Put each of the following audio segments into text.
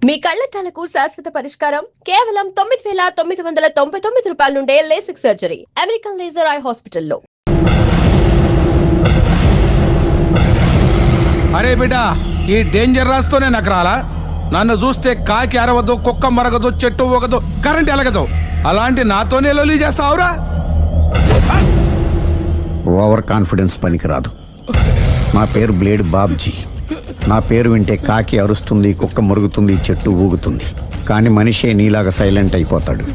మీ కళ్లద్దాలకు శాశ్వత పరిష్కారం కేవలం 9,999 రూపాయల నుండే LASIK surgery American laser eye హాస్పిటల్లో. అరే బిడ్డా, ఈ డేంజర్ రాస్తూనే నాకు రాలా. నన్ను చూస్తే కాకి అరవదు, కుక్క మరగదు, చెట్టు ఊగదు, కరెంట్ ఎలగదు. అలాంటి నాతోనే లొల్లి చేస్తావురా? ఓవర్ కాన్ఫిడెన్స్ పనికిరాదు. నా పేరు బ్లేడ్ బాబ్జీ. నా పేరు వింటే కాకి అరుస్తుంది, కుక్క మురుగుతుంది, చెట్టు ఊగుతుంది. కానీ మనిషే నీలాగా సైలెంట్ అయిపోతాడు.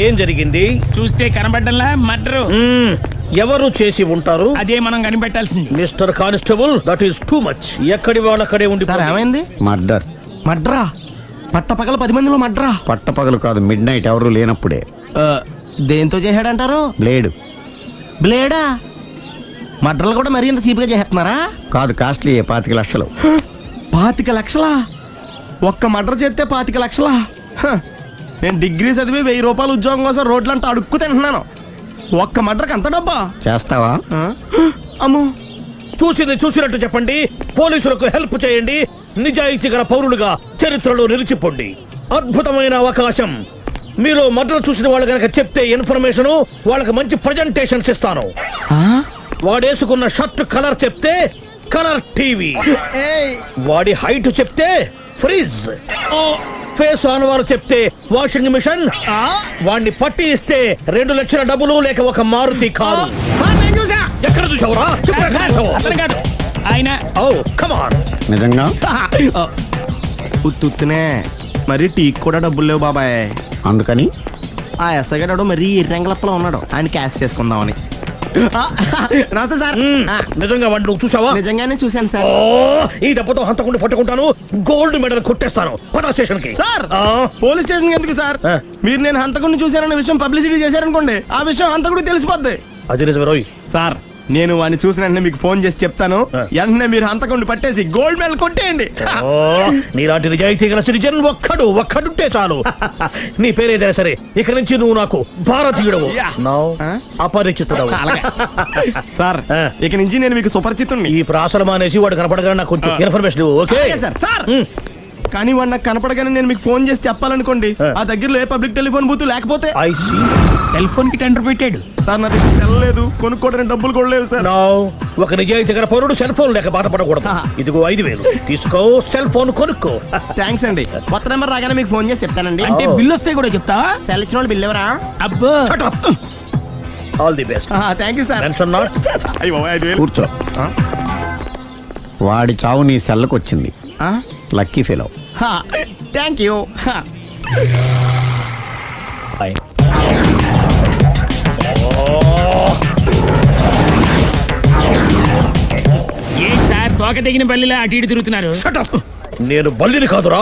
ఏం జరిగింది? చూస్తే కనబడ్డంలా మర్డరు. ఎవరు చేసి ఉంటారు? అదే మనం కనిపెట్టాల్సింది. Mister constable, that is too much. ఎక్కడి వాళ్ళక్కడే ఉండి. ఏమైంది? మర్డర్. మడ్రా? పట్టపగల 10 మందిలో మడ్రా? పట్టపగలు కాదు, మిడ్ నైట్ ఎవరు లేనప్పుడే. దేంతో చేశాడంటారు? బ్లేడ్. బ్లేడా? మడ్రలు కూడా మరీ ఇంత చీప్గా చేస్తున్నారా? కాదు, కాస్ట్లీ 25 లక్షలు. 25 లక్షలా? ఒక్క మడ్ర చేస్తే 25 లక్షలా? నేను డిగ్రీ చదివి 1000 రూపాయలు ఉద్యోగం కోసం రోడ్లంతా అడుక్కు తింటున్నాను. ఒక్క మడ్రకు అంత డబ్బా? చేస్తావా? అమ్మో. చూసింది చూసినట్టు చెప్పండి. పోలీసులకు హెల్ప్ చేయండి. నిజాయితీ గల పౌరులుగా చరిత్రలో నిలిచిపోండి. అద్భుతమైన అవకాశం. మీరు మర్డర్ చూసిన వాళ్ళు కనుక చెప్తే ఇన్ఫర్మేషన్, వాళ్ళకి మంచి ప్రజెంటేషన్స్ ఇస్తాను. వాడేసుకున్న షర్ట్ కలర్ చెప్తే కలర్ టీవీ, వాడి హైట్ చెప్తే ఫ్రిజ్, ఫేస్ ఆన్ వారు చెప్తే వాషింగ్ మిషన్, వాడిని పట్టి ఇస్తే 2 లక్షల డబ్బులు లేక ఒక మారుతి కారు. ఎక్కడ చూసావురా? కాదు ఆయన. Oh come on. నిజంగా? ఉత్తునే మరి టీకి కూడా డబ్బులు లేవు బాబాయ్. అందుకని ఆ ఎస్ఐగాడు మరీ ఎర్రంగలప్పలో ఉన్నాడు. ఆయన క్యాష్ చేసుకుందామని. నమస్తే సార్. నిజంగా వాడిని నువ్వు చూసావా? నిజంగానే చూశాను సార్. ఈ దెబ్బతో హంతకుండా పట్టుకుంటాను, గోల్డ్ మెడల్ కొట్టేస్తాను. పద స్టేషన్ కి. సార్, పోలీస్ స్టేషన్ ఎందుకు సార్? మీరు నేను హంతకుడిని చూశానన్న విషయం పబ్లిసిటీ చేశారనుకోండి, ఆ విషయం హంతకుడికి తెలిసిపోద్ది. అది నిజమే రోయ్. సార్, నేను వాడిని చూసిన వెంటనే మీకు ఫోన్ చేసి చెప్తాను. వెంటనే మీరు హంతకుడిని పట్టేసి గోల్డ్ మెడల్ కొట్టేయండి. నీలాంటి నిజాయితీ గల సిటిజన్ ఒక్కడుంటే చాలు. నీ పేరేదైనా సరే, ఇక నుంచి నువ్వు నాకు భారతీయుడవు, అపరిచితుడవు. సార్, ఇక నుంచి నేను మీకు సుపరిచితుడిని. ఈ ప్రాసలు మానేసి వాడు కనపడగానే నాకు కొంచెం ఇన్ఫర్మేషన్. Okay sir. కానీ వాడు నాకు కనపడగానే నేను మీకు ఫోన్ చేసి చెప్పాలనుకోండి, ఆ దగ్గరలో ఏ పబ్లిక్ టెలిఫోన్ బూత్ లేకపోతే. సెల్ ఫోన్ కి టెండర్ పెట్టాడు సార్. నా దగ్గర సెల్ లేదు, కొనుక్కోవడానికి డబ్బులు కూడా లేవు సార్. ఒక నిజాయితీ గల పౌరుడు సెల్ ఫోన్ లేక బాధపడకూడదు. ఇదిగో 5,000 తీసుకో, సెల్ ఫోన్ కొనుక్కో. థ్యాంక్స్ అండి. కొత్త నెంబర్ రాగానే మీకు ఫోన్ చేసి చెప్తానండి. అంటే బిల్లు వస్తే కూడా చెప్తావా? సెల్ ఇచ్చిన వాళ్ళు బిల్ ఎవరా? అబ్బో. All the best. Thank you sir. Tension not. కూర్చో. వాడి చావు నీ సెల్లకు వచ్చింది. Lucky fellow. Thank you. ఏం సార్, తోక తెగిన బల్లిలా అటు ఇటు తిరుగుతున్నారు? నేను బల్లిని కాదురా,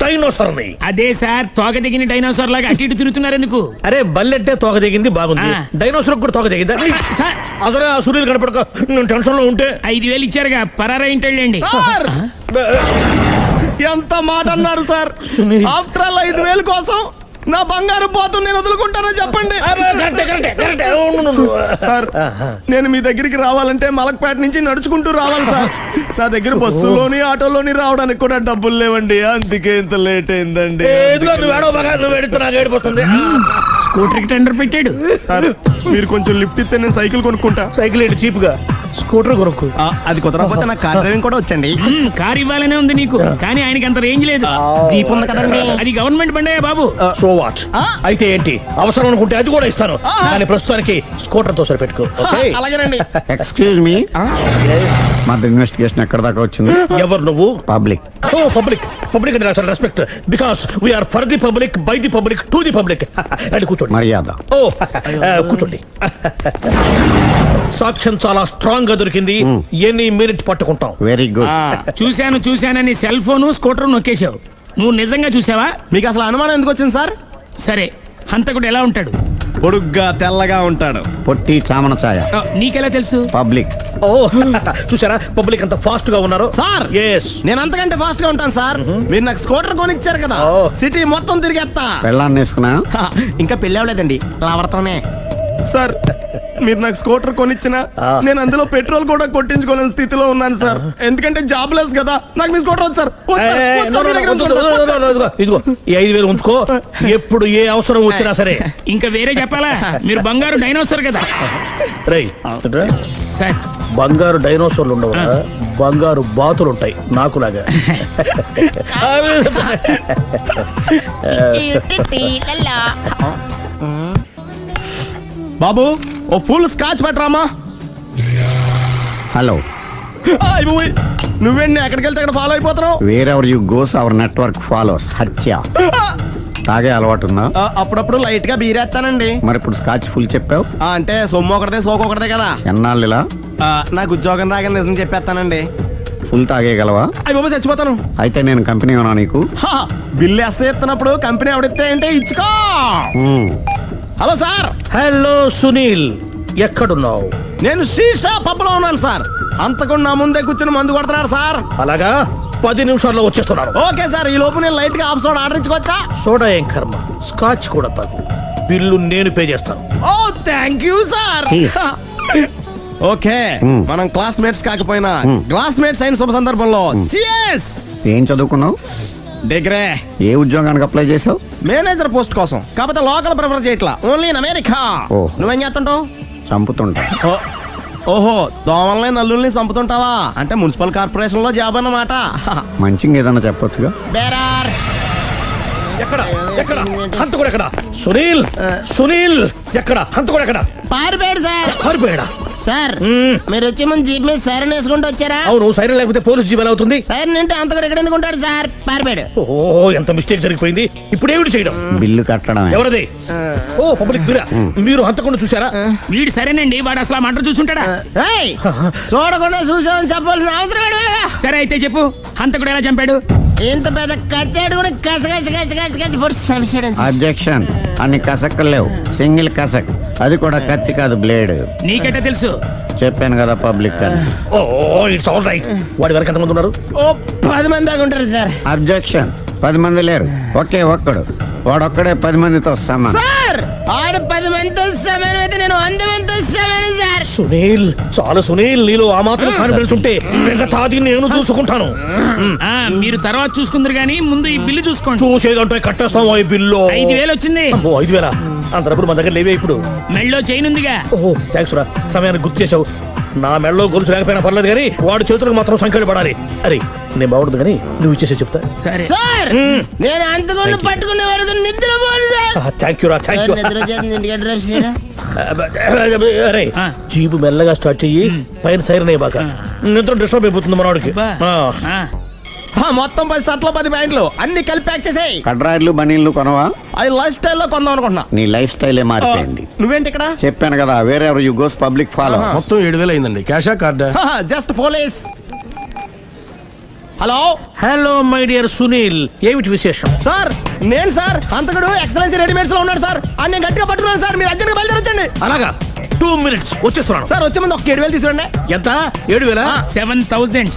డైనోసార్ని. అదే సార్, తోక తెగిన డైనోసార్ లాగా అటు ఇటు తిరుగుతున్నారు ఎందుకు? అరే బల్లెట్టే తోక తెగింది, బాగుంది. డైనోసార్ కూడా తోక తెగిందా? సార్, అదరే ఆ సూర్యులు కనపడక నేను టెన్షన్ లో ఉంటే 5,000 ఇచ్చారుగా, పరారా ఇంటండి. ఎంత మాట అన్నారు సార్? ఆఫ్టర్ ఆల్ 5,000 కోసం నా బంగారు పోతు నేను వదులుకుంటానో చెప్పండి సార్. నేను మీ దగ్గరికి రావాలంటే మలక్పేట నుంచి నడుచుకుంటూ రావాలి సార్. నా దగ్గర బస్సులోని ఆటోలోని రావడానికి కూడా డబ్బులు లేవండి. అందుకే ఇంత లేట్ అయిందండి. స్కూటర్ కి టెండర్ పెట్టాడు సార్. మీరు కొంచెం లిఫ్ట్ ఇస్తే నేను సైకిల్ కొనుక్కుంటా. సైకిల్ ఏంటి చీప్ గా, స్కూటర్ కొనుక్కు. అది కుదరకపోతే నాకు కార్ డ్రైవింగ్ కూడా వచ్చండి. కార్ ఇవ్వాలనే ఉంది నీకు, కానీ ఆయనకి అంత రేంజ్ లేదు. జీప్ ఉంది కదండి. అది గవర్నమెంట్ బండే బాబు. So what? అయితే ఏంటి, అవసరం అనుకుంటే అది కూడా ఇస్తాను, కానీ ప్రస్తుతానికి స్కూటర్ తో సరిపెట్టుకో. అలాగేనండి. ఎక్స్క్యూజ్ మీ, మర్డర్ ఇన్వెస్టిగేషన్ ఎక్కడ దాకా వచ్చింది? ఎవరు నువ్వు? పబ్లిక్. ఓ పబ్లిక్. పబ్లిక్ అంటే చాలా respect, because we are for the public, by the public, to the public. అని కూర్చోండి. మర్యాద. ఓ కూర్చోండి. సాక్ష్యం చాలా స్ట్రాంగ్ గా దొరికింది. ఎన్ని మినిట్ పట్టుకుంటాం. Very good. చూశానని సెల్ ఫోన్ స్కూటర్ నొక్కేశావు. నువ్వు నిజంగా చూసావా? మీకు అసలు అనుమానం ఎందుకు వచ్చింది సార్? సరే హంతకుడు ఎలా ఉంటాడు? పొడుగ్గా తెల్లగా ఉంటాడు. పొట్టి చామన ఛాయ. నీకెలా తెలుసు? పబ్లిక్. ఓ చూసారా పబ్లిక్ అంత ఫాస్ట్ గా ఉన్నారు. సార్ ఎస్ నేను అంతకంటే ఫాస్ట్ గా ఉంటాను సార్. మీరు నాకు స్కూటర్ కొనిచ్చారు కదా, ఓ. సిటీ మొత్తం తిరిగేస్తా. పెళ్ళాన్ని వేసుకున్నా. ఇంకా పెళ్ళి అవ్వలేదండి, లావర్తోనే. సార్ మీరు నాకు స్కూటర్ కొనిచ్చిన ఆ. నేను అందులో పెట్రోల్ కూడా కొట్టించుకోలేని స్థితిలో ఉన్నాను సార్. ఎందుకంటే జాబ్ లెస్ కదా, నాకు మీ స్కూటర్ వద్దు సార్. వద్దు సార్, వద్దు సార్, మీ దగ్గర ఉంచుకోండి సార్, వద్దు సార్. ఇదిగో ఈ 5,000 ఉంచుకో. ఎప్పుడు ఏ అవసరం వచ్చినా సరే. ఇంకా వేరే చెప్పాలా? మీరు బంగారు డైనోసర్ కదా. రేయ్ సార్ బంగారు డైనోసార్లు ఉండవు, బంగారు బాతులు ఉంటాయి నాకులాగా. బాబు ఓ ఫుల్ స్కాచ్ పెట్టరామా. హలో. నువ్వేండి ఎక్కడికి వెళ్తే అక్కడ ఫాలో అయిపోతున్నావు? Wherever you goes our network follows. హత్య. తాగే అలవాటు ఉందా? అప్పుడప్పుడు లైట్ గా బీరేస్తానండి. మరి ఇప్పుడు స్కాచ్ ఫుల్ చెప్పావు. అంటే సొమ్ము ఒకటిదే సోకు ఒకటిదే కదా. ఎన్నాళ్ళు ఇలా? నాకు ఉద్యోగం రాగానే నిజం చెప్పేస్తానండి. ఫుల్ తాగేయగలవా? అయ్యి బాబు చచ్చిపోతాను. అయితే నేను కంపెనీ ఉన్నా నీకు. బిల్లు ఎస్ ఎత్తినప్పుడు కంపెనీ ఎవడితే అంటే ఇచ్చుకో. మ్మ్. Hello sir. హలో సునీల్, ఎక్కడున్నావు? నేను శీషా పబ్లో ఉన్నాను సార్. అంతకుండా నా ముందే కూర్చుని మందు కొడుతున్నాడు సార్. అలాగా 10 నిమిషాల్లో వచ్చేస్తున్నాను. ఓకే సార్, ఈ లోపు నేను లైట్ గా ఆఫ్ సోడా ఆర్డర్ ఇచ్చుకోవచ్చా? సోడా ఏం కర్మ, స్కాచ్ కూడా తాగు. బిల్లు నేను పే చేస్తాను. Oh thank you sir. Cheers. Okay Hmm. మనం క్లాస్మేట్స్ కాకపోయినా Hmm. క్లాస్మేట్స్ అయిన శుభ సందర్భంలో చియర్స్. ఏం చదువుకున్నావు? డిగ్రీ. ఏ ఉద్యోగానికి అప్లై చేసావు? మేనేజర్ పోస్ట్ కోసం, కాకపోతే లోకల్ ప్రిఫర్ చేయట్లా, ఓన్లీ ఇన్ అమెరికా. ఓ. నువ్వేం చేస్తుంటావు? చంపుతుంటా. ఓహో, దోమల్ని నల్లుల్ని చంపుతుంటావా? అంటే మున్సిపల్ కార్పొరేషన్ లో జాబ్ అన్నమాట. మంచిగా ఏదన్నా చెప్పొచ్చుగా. బేరార్. ఎక్కడ ఎక్కడ హంతకుడు ఎక్కడ? సునీల్, సునీల్ ఎక్కడ హంతకుడు ఎక్కడ? పారిపోయాడు సార్. పారిపోయాడా? సార్ మ్మ్. మీరు వచ్చే ముందు జీప్ మీద సైరన్ వేసుకుంటూ వచ్చారా? అవును, సైరన్ లేకపోతే పోలీస్ జీవన్ అవుతుంది. సైరన్ అంటే అంతగా ఎక్కడ ఎందుకు ఉంటాడు సార్? పారిపోయాడు. ఓ ఎంత మిస్టేక్ జరిగిపోయింది. ఇప్పుడు ఏమిటి చేయడం? బిల్లు కట్టడమే. ఎవరది? ఓ పబ్లిక్ మీరా? మీరు హంతకుండా చూసారా? వీడు సరేనండి, వాడు అసలు ఆ మంట చూసుంటాడా? ఏయ్, చూడకుండా చూసామని చెప్పాల్సిన అవసరం లేదు. సరే అయితే చెప్పు, హంతకుడు ఎలా చంపాడు? ఇంత పెద్ద కచ్చాడు కూడా కచ్చ పొడి సమస్యడు. అబ్జెక్షన్. అన్ని కసక్కులు లేవు, సింగిల్ కసక్. అది కూడా కత్తి కాదు, బ్లేడ్. నీకెట్టా తెలుసు? చెప్పాను కదా పబ్లిక్ అని. Oh it's all right. వాడి వరకు ఎంతమంది ఉన్నారు? ఓ 10 మంది దాకా ఉంటారు సార్. అబ్జెక్షన్. 10 మంది లేరు, ఒకే ఒక్కడు. వాడొక్కడే 10 మందితో సమానం. సార్ ఆడు 10 మందితో సమానం అయితే నేను 100 మందితో సమానం సార్. సునీల్, చాలా సునీల్, నీలో ఆ మాత్రం కాన్ఫిడెన్స్ ఉంటే మిగతాది నేను చూసుకుంటాను. ఆ మీరు తర్వాత చూసుకుందరు గానీ ముందు ఈ బిల్లు చూసుకోండి. చూసేదంటే కట్టేస్తాం ఈ బిల్లు. 5,000 వచ్చింది. అమ్మో 5,000? అంత డబ్బులు మన దగ్గర లేవే ఇప్పుడు. మెళ్ళో చైన్ ఉందిగా. ఓహో థ్యాంక్స్ రా, సమయానికి గుర్తు చేసావు. నా మెడలో గొలుసు లేకపోయినా పర్లేదు కానీ వాడు చేతులకు మాత్రం సంఖ్యలు పడాలి. అరే నేను బాగుంటుంది కానీ నువ్వు ఇచ్చేసే చెప్తా. సరే సార్ నేను అంతకుండా పట్టుకునే వరకు నిద్రపోను సార్. థ్యాంక్ యూ రా, థ్యాంక్ యూ. నిద్ర వచ్చేది ఇంటికి డ్రైవ్ చేయరా? అరే ఆ. జీపు మెల్లగా స్టార్ట్ చెయ్యి, పైన సైరన్ అయ్యాక నిద్ర డిస్టర్బ్ అయిపోతుంది మనవాడికి. ఆ, మొత్తం 10 షర్ట్లు 10 ప్యాంట్లు అన్ని కలిపి ప్యాక్ చేసేయ్. కడ్రాయిలు బనీళ్లు కొనవా? అది లైఫ్ స్టైల్లో కొందాం అనుకుంటున్నా. నీ లైఫ్ స్టైలే మారిపోయింది. నువ్వేంటి ఇక్కడ? చెప్పాను కదా, వేరే ఎవరు యు గోస్ పబ్లిక్ ఫాలో. మొత్తం 7,000 అయిందండి. క్యాషా కార్డా? Just police. Hello hello my dear Sunil, ఏమిటి విశేషం? సార్ నేను సార్ అంతకుడు ఎక్సలెన్సీ రెడీమేడ్స్ లో ఉన్నాడు సార్. అని నేను గట్టిగా పట్టుకున్నాను సార్. మీరు అర్జెంట్గా బయలుదేరొచ్చండి. అలాగా 2 minutes వచ్చేస్తున్నాను. సార్ వచ్చే ముందు ఒక 7,000 తీసుకురండి. ఎంత? 7,000? 7,000.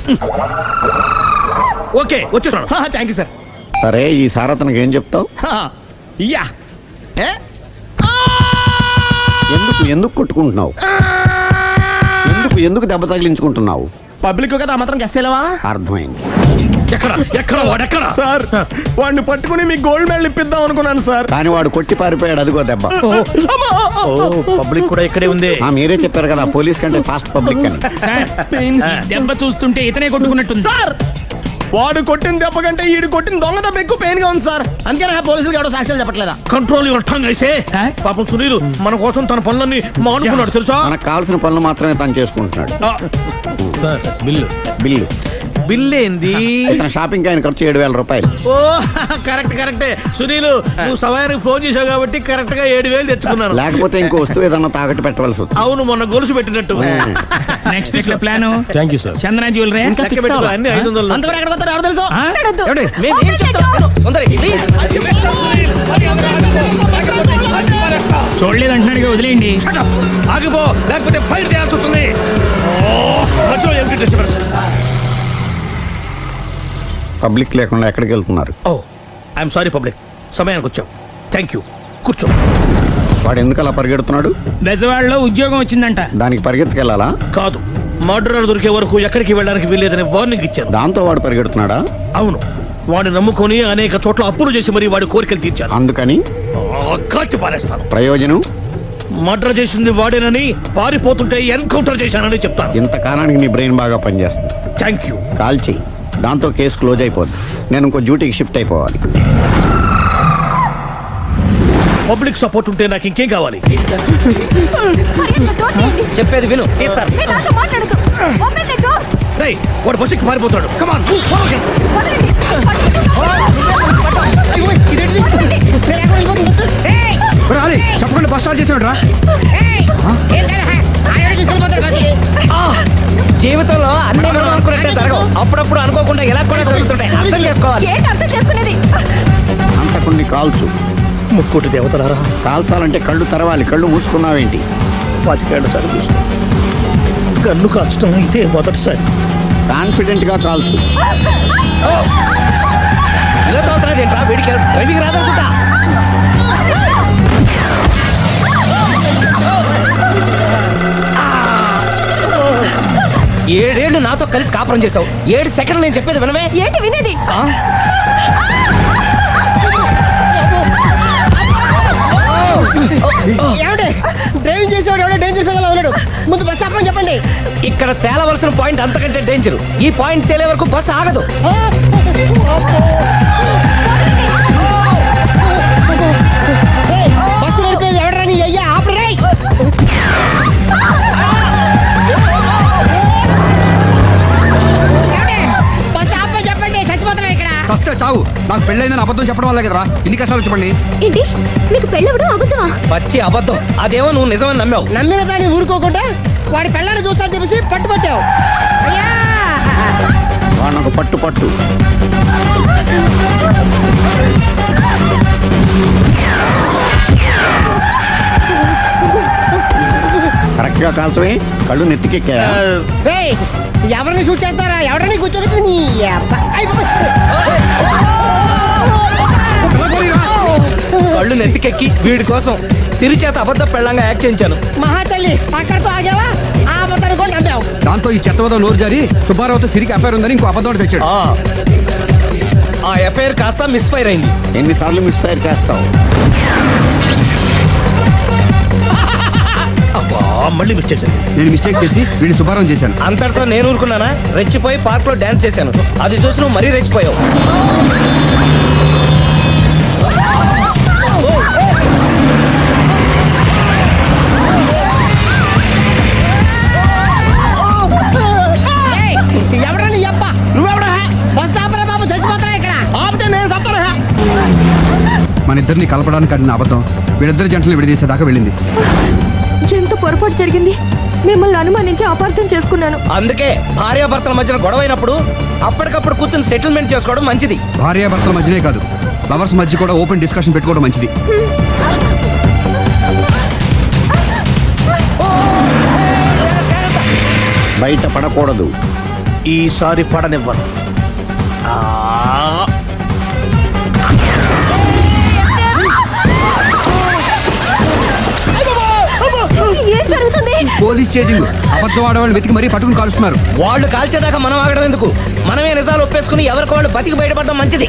ఓకే వచ్చేస్తున్నాను. Thank you sir. సరే, ఈ సార్ అతనికి ఏం చెప్తావు? ఇయ్యా ఏ? ఎందుకు ఎందుకు కొట్టుకుంటున్నావు? ఎందుకు దెబ్బ తగిలించుకుంటున్నావు? పబ్లిక్ కదా ఆ మాత్రం గెస్సేలేవా? అర్థమైంది. ఎక్కడ ఎక్కడ వాడెక్కడ? సార్ వాడిని పట్టుకుని మీకు గోల్డ్ మెడల్ ఇప్పిద్దాం అనుకున్నాను సార్. కానీ వాడు కొట్టి పారిపోయాడు, అదిగో దెబ్బ. ఓ పబ్లిక్ కూడా ఇక్కడే ఉంది. మీరే చెప్పారు కదా పోలీస్ కంటే ఫాస్ట్ పబ్లిక్ అని. సార్ దెబ్బ చూస్తుంటే ఇతనే కొట్టుకున్నట్టుంది. సార్ వాడు కొట్టిన దెబ్బ కంటే ఈడు కొట్టిన దొంగ దెబ్బ ఎక్కువ పెయిన్ గా ఉంది సార్. అందుకే నా పోలీసులకు ఎవడో సాక్ష్యాలు చెప్పట్లేదా? కంట్రోల్ యువర్ టంగ్ అయితే. సార్? పాపం సునీల్ మన కోసం తన పనులన్నీ మానుకున్నాడు తెలుసా? మనకు కావాల్సిన పనులు మాత్రమే తను చేసుకుంటున్నాడు. Sir bill. బిల్లు బిల్ ఏంది? ఇతను షాపింగ్ ఆయన ఖర్చు 7,000 రూపాయలు. ఓ కరెక్ట్ కరెక్టే సునీల్, నువ్వు సమయానికి ఫోన్ చేసావు కాబట్టి కరెక్ట్ గా 7,000 తెచ్చుకున్నాను. లేకపోతే ఇంకో వస్తువు ఏదన్నా తాకట్టు పెట్టవలసి వస్తుంది. అవును మొన్న గొలుసు పెట్టినట్టు. నెక్స్ట్ వీక్ లో plan thank you sir. Chandana jewellery. లెక్క పెట్టుకో, అన్ని 500. అంతవరకు ఎక్కడ పోతారు ఎవరు తెలుసు? ఆ? ఏమండి? మేము ఏం చెప్తాం? సుందరి, please. చూడలేదు అంటున్నాడు, వదిలేయండి. Shut up! ఆగిపో, లేకపోతే ఫైర్ చేయాల్సి వస్తుంది. మధ్యలో ఏమిటి disturbance? పబ్లిక్ లేకుండా ఎక్కడికి వెళ్తున్నారు? Oh, I'm sorry పబ్లిక్, సమయానికి వచ్చాం. థ్యాంక్ యూ, కూర్చో. వాడు ఎందుకు అలా పరిగెడుతున్నాడు? బెజవాడలో ఉద్యోగం వచ్చిందంట. దానికి పరిగెత్తుకెళ్ళాలా? కాదు, మర్డరర్ దొరికే వరకు ఎక్కడికి వెళ్ళడానికి వీల్లేదని వార్నింగ్ ఇచ్చాను. దాంతో వాడు పరిగెడుతున్నాడా? అవును, వాడిని నమ్ముకొని అనేక చోట్ల అప్పులు చేసి మరి వాడి కోరికలు తీర్చాను. అందుకని కాల్చి పారేస్తాను. ప్రయోజనం? మర్డర్ చేసింది వాడేనని, పారిపోతుంటే ఎన్కౌంటర్ చేశానని చెప్తాను. ఇంతకాలానికి నీ బ్రెయిన్ బాగా పనిచేస్తుంది. Thank you. కాల్ చెయ్యి, దాంతో కేసు క్లోజ్ అయిపోద్ది. నేను ఇంకో డ్యూటీకి షిఫ్ట్ అయిపోవాలి. పబ్లిక్ సపోర్ట్ ఉంటే నాకు ఇంకేం కావాలి? చెప్పేది విను, తీస్తాను. రేయ్, వాడు బస్సుకి పారిపోతాడు. కమాన్, చెప్పకుండా బస్ స్టార్ట్ చేసాడు రా. జీవితంలో అన్ని మనం అనుకున్నట్టే జరగవు. అప్పుడప్పుడు అనుకోకుండా ఎలా కూడా జరుగుతుంటాయి. అర్థం చేసుకోవాలి. అంతకుని కాల్చు. ముక్కోటి దేవతలారా, కాల్చాలంటే కళ్ళు తెరవాలి. కళ్ళు మూసుకున్నావేంటి? 25 సార్లు చూసిన గన్ను కాల్చడం ఇదే మొదటిసారి. కాన్ఫిడెంట్ గా కాల్చు. ఇలా తోతున్నాడు ఏంట్రా? వీడికి డ్రైవింగ్ రాదనుకుంటా. ఏడేళ్లు నాతో కలిసి కాపురం చేసావు. 7 సెకండ్లు నేను చెప్పేది వినవే. ఏంటి వినేది? డ్రైవింగ్ చేసేవాడు ఎవడో డేంజర్ ఫీల్ ఉన్నాడు. ముందు బస్ ఆపమని చెప్పండి. ఇక్కడ తేలవలసిన పాయింట్ అంతకంటే డేంజర్. ఈ పాయింట్ తేలే వరకు బస్సు ఆగదు. బస్సు నడిపేది ఎవడరాని అయ్యా ఆపరే. బస్ ఆపమని చెప్పండి, చచ్చిపోతున్నా ఇక్కడ. వస్తే చావు. నాకు పెళ్ళైందని అబద్ధం చెప్పడం వల్ల కదరా ఇన్ని కష్టాలు చెప్పండి. ఏంటి మీకు పెళ్ళవడం అబద్ధమా? పచ్చి అబద్ధం. అదేమో నువ్వు నిజమని నమ్మావు. నమ్మిన దాన్ని ఊరుకోకుండా వాడి పెళ్ళాన్ని చూస్తాను తెలిసి పట్టుబట్టావు. అయ్యా వాడినొక పట్టు పట్టు. కరెక్ట్ గా కాల్చవే. కళ్ళు నెత్తికెక్కా. రేయ్, ఎవరిని షూట్ చేస్తారా? ఎవరిని కూర్చోవచ్చు నీ అబ్బా. అయ్ బాబోయ్. కళ్ళు నెత్తికెక్కి వీడి కోసం సిరి చేత అబద్ధ పెళ్ళంగా యాక్ట్ చేయించాను. మహాతల్లి అక్కడితో ఆగావా? ఆ అబద్ధాన్ని కూడా నమ్మావు. దాంతో ఈ చెత్తవద నోరు జారి సుబ్బారావుతో సిరికి అఫైర్ ఉందని ఇంకో అబద్ధం తెచ్చాడు. ఆ ఎఫ్ఐఆర్ కాస్త మిస్ఫైర్ అయింది. ఎన్నిసార్లు మిస్ఫైర్ చేస్తావు? అబ్బా, మళ్ళీ మిస్టేక్ జరిగింది. నేను మిస్టేక్ చేసి వీడిని శుభారం చేశాను. అంతటితో నేను ఊరుకున్నానా? రెచ్చిపోయి పార్క్ లో డాన్స్ చేశాను. అది చూసి నువ్వు మరీ రెచ్చిపోయావు. ఎవరని అబ్బా? నువ్వెవడా? బస్ ఆపరా బాబు, చచ్చిపోతున్నా ఇక్కడ. ఆపితే నేను చస్తాను. మన ఇద్దరిని కలపడానికి అడిగిన అబద్ధం వీళ్ళిద్దరి జంటలు విడదీసేదాకా వెళ్ళింది. ఎంత పొరపాటు జరిగింది. మిమ్మల్ని అనుమానించి అపార్థం చేసుకున్నాను. అందుకే భార్యాభర్తల మధ్యన గొడవ అయినప్పుడు అప్పటికప్పుడు కూర్చొని సెటిల్మెంట్ చేసుకోవడం మంచిది. భార్యాభర్తల మధ్యనే కాదు, లవర్స్ మధ్య కూడా ఓపెన్ డిస్కషన్ పెట్టుకోవడం మంచిది. బయట పడకూడదు. ఈసారి పడనివ్వను. ఏం జరుగుతుంది? Police chasing. అబద్ధం ఆడవాళ్ళు వెతికి మరీ పట్టుకుని కాలుస్తున్నారు. వాళ్ళు కాల్చేదాకా మనం ఆగడం ఎందుకు? మనమే నిజాలు ఒప్పేసుకుని ఎవరికి వాళ్ళు బతికి బయటపడడం మంచిది.